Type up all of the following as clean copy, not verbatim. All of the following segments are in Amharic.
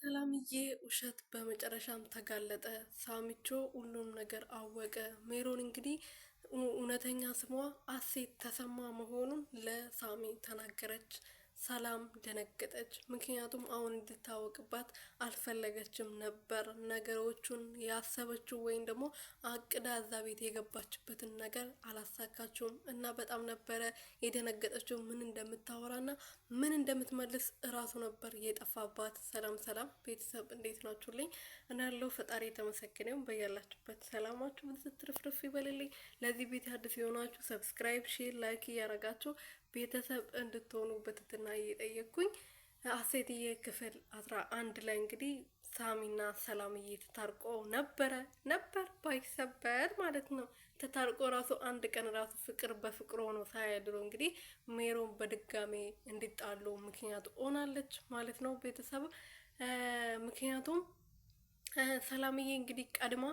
ሰላምዬ ውሸት በመጨረሻም ተጋለጠ። ሳሚቾ ሁሉም ነገር አወቀ። ሜሮን እንግዲህ እውነተኛ ስሟ አሴት ተሰማ መሆኑን ለሳሚ ተናገረች። ሰላም ደነገጠች። ምክንያቱም አሁን እንድታወቅባት አልፈለገችም ነበር። ነገሮቹን ያሰበችው ወይም ደግሞ አቅዳ እዛ ቤት የገባችበትን ነገር አላሳካችውም እና በጣም ነበረ የደነገጠችው። ምን እንደምታወራና ምን እንደምትመልስ እራሱ ነበር የጠፋባት። ሰላም ሰላም ቤተሰብ እንዴት ናችሁልኝ? እና ያለው ፈጣሪ የተመሰገነው በያላችሁበት ሰላማችሁ ብዙ ትርፍርፍ ይበልልኝ። ለዚህ ቤት አዲስ የሆናችሁ ሰብስክራይብ፣ ሼር፣ ላይክ እያረጋችሁ ቤተሰብ እንድትሆኑ በትህትና እየጠየቅኩኝ አሴትዬ ክፍል 11 ላይ እንግዲህ ሳሚና ሰላምዬ ተታርቆ ነበር ባይሰበር ማለት ነው። ተታርቆ ራሱ አንድ ቀን ራሱ ፍቅር በፍቅር ሆኖ ሳያድሩ እንግዲህ ሜሮን በድጋሜ እንዲጣሉ ምክንያት ሆናለች ማለት ነው ቤተሰብ። ምክንያቱም ሰላምዬ እንግዲህ ቀድማ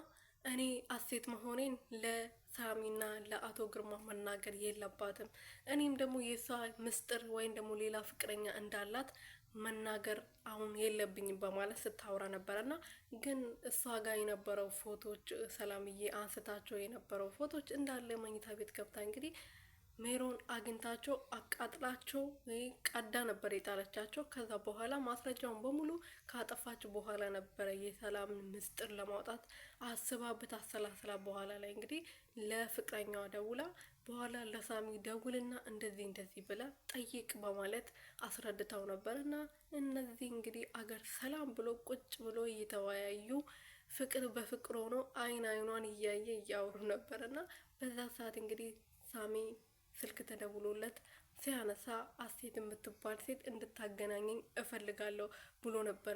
እኔ አሴት መሆኔን ለሳሚና ለአቶ ግርማ መናገር የለባትም፣ እኔም ደግሞ የሷ ምስጢር ወይም ደግሞ ሌላ ፍቅረኛ እንዳላት መናገር አሁን የለብኝም በማለት ስታወራ ነበረና ግን እሷ ጋር የነበረው ፎቶዎች ሰላምዬ አንስታቸው የነበረው ፎቶዎች እንዳለ መኝታ ቤት ገብታ እንግዲህ ሜሮን አግኝታቸው አቃጥላቸው ቀዳ ነበር የጣለቻቸው። ከዛ በኋላ ማስረጃውን በሙሉ ካጠፋች በኋላ ነበረ የሰላምን ምስጢር ለማውጣት አስባበት አሰላስላ በኋላ ላይ እንግዲህ ለፍቅረኛዋ ደውላ በኋላ ለሳሚ ደውልና እንደዚህ ብላ ጠይቅ በማለት አስረድተው ነበርና እነዚህ እንግዲህ አገር ሰላም ብሎ ቁጭ ብሎ እየተወያዩ ፍቅር በፍቅር ሆኖ አይኗን እያየ እያወሩ ነበርና በዛ ሰዓት እንግዲህ ሳሚ ስልክ ተደውሎለት ሲያነሳ አሴት የምትባል ሴት እንድታገናኘኝ እፈልጋለሁ ብሎ ነበረ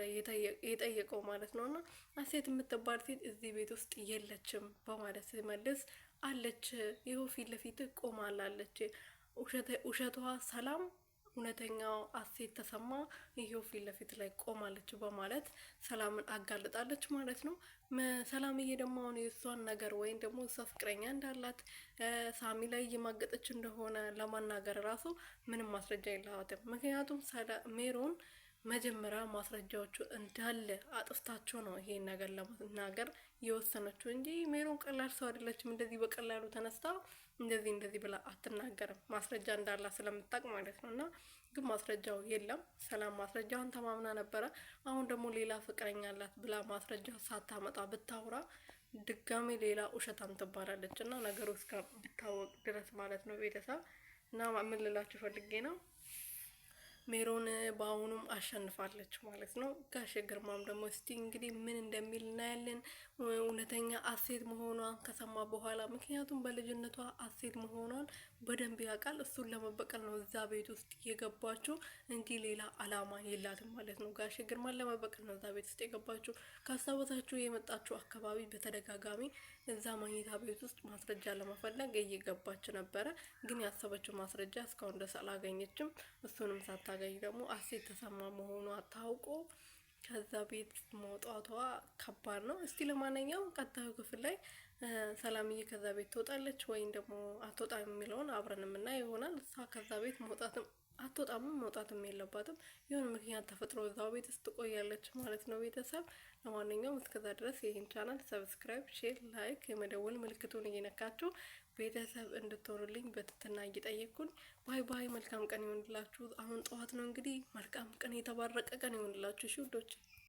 የጠየቀው ማለት ነውና አሴት የምትባል ሴት እዚህ ቤት ውስጥ የለችም በማለት ሲመልስ አለች፣ ይኸው ፊት ለፊት ቆማላለች፣ ውሸቷ ሰላም እውነተኛው አሴት ተሰማ ይሄው ፊት ለፊት ላይ ቆማለች በማለት ሰላምን አጋልጣለች ማለት ነው። ሰላምዬ ደግሞ አሁን የእሷን ነገር ወይም ደግሞ እሷ ፍቅረኛ እንዳላት ሳሚ ላይ እየማገጠች እንደሆነ ለማናገር ራሱ ምንም ማስረጃ የላትም። ምክንያቱም ሜሮን መጀመሪያ ማስረጃዎቹ እንዳለ አጥፍታቸው ነው ይሄን ነገር ለመናገር የወሰነችው እንጂ ሜሮን ቀላል ሰው አይደለችም። እንደዚህ በቀላሉ ተነስታ እንደዚህ ብላ አትናገርም፣ ማስረጃ እንዳላ ስለምታውቅ ማለት ነው። እና ግን ማስረጃው የለም። ሰላም ማስረጃውን ተማምና ነበረ። አሁን ደግሞ ሌላ ፍቅረኛ አላት ብላ ማስረጃ ሳታመጣ ብታውራ ድጋሜ ሌላ ውሸታም ትባላለች እና ነገሩ እስከ ብታወቅ ድረስ ማለት ነው ቤተሰብ። እና ምን ልላችሁ ፈልጌ ነው ሜሮን በአሁኑም አሸንፋለች ማለት ነው። ጋሽ ግርማም ደግሞ እስቲ እንግዲህ ምን እንደሚል እናያለን። እውነተኛ አሴት መሆኗን ከሰማ በኋላ ምክንያቱም በልጅነቷ አሴት መሆኗን በደንብ ያውቃል። እሱን ለመበቀል ነው እዛ ቤት ውስጥ የገባችው እንጂ ሌላ አላማ የላትም ማለት ነው። ጋሽ ግርማን ለመበቀል ነው እዛ ቤት ውስጥ የገባችው። ካስታወሳችሁ የመጣችው አካባቢ በተደጋጋሚ እዛ መኝታ ቤት ውስጥ ማስረጃ ለመፈለግ እየገባች ነበረ። ግን ያሰበችው ማስረጃ እስካሁን ድረስ አላገኘችም። እሱንም ሳታገኝ ደግሞ አሴት ተሰማ መሆኗ ታውቆ ከዛ ቤት መውጣቷ ከባድ ነው። እስቲ ለማንኛውም ቀጣዩ ክፍል ላይ ሰላምዬ ከዛ ቤት ትወጣለች ወይም ደግሞ አትወጣም የሚለውን አብረን የምናየው ይሆናል። እሷ ከዛ ቤት መውጣትም የለባትም። የሆነ ምክንያት ተፈጥሮ እዛው ቤት ውስጥ ትቆያለች ማለት ነው ቤተሰብ። ለማንኛውም እስከዛ ድረስ ይህን ቻናል ሰብስክራይብ፣ ሼር፣ ላይክ የመደወል ምልክቱን እየነካችሁ ቤተሰብ እንድትሆኑልኝ በትህትና እየጠየቅኩኝ ባይ ባይ። መልካም ቀን ይሆንላችሁ። አሁን ጠዋት ነው እንግዲህ መልካም ቀን፣ የተባረቀ ቀን ይሆንላችሁ። እሺ ውዶች።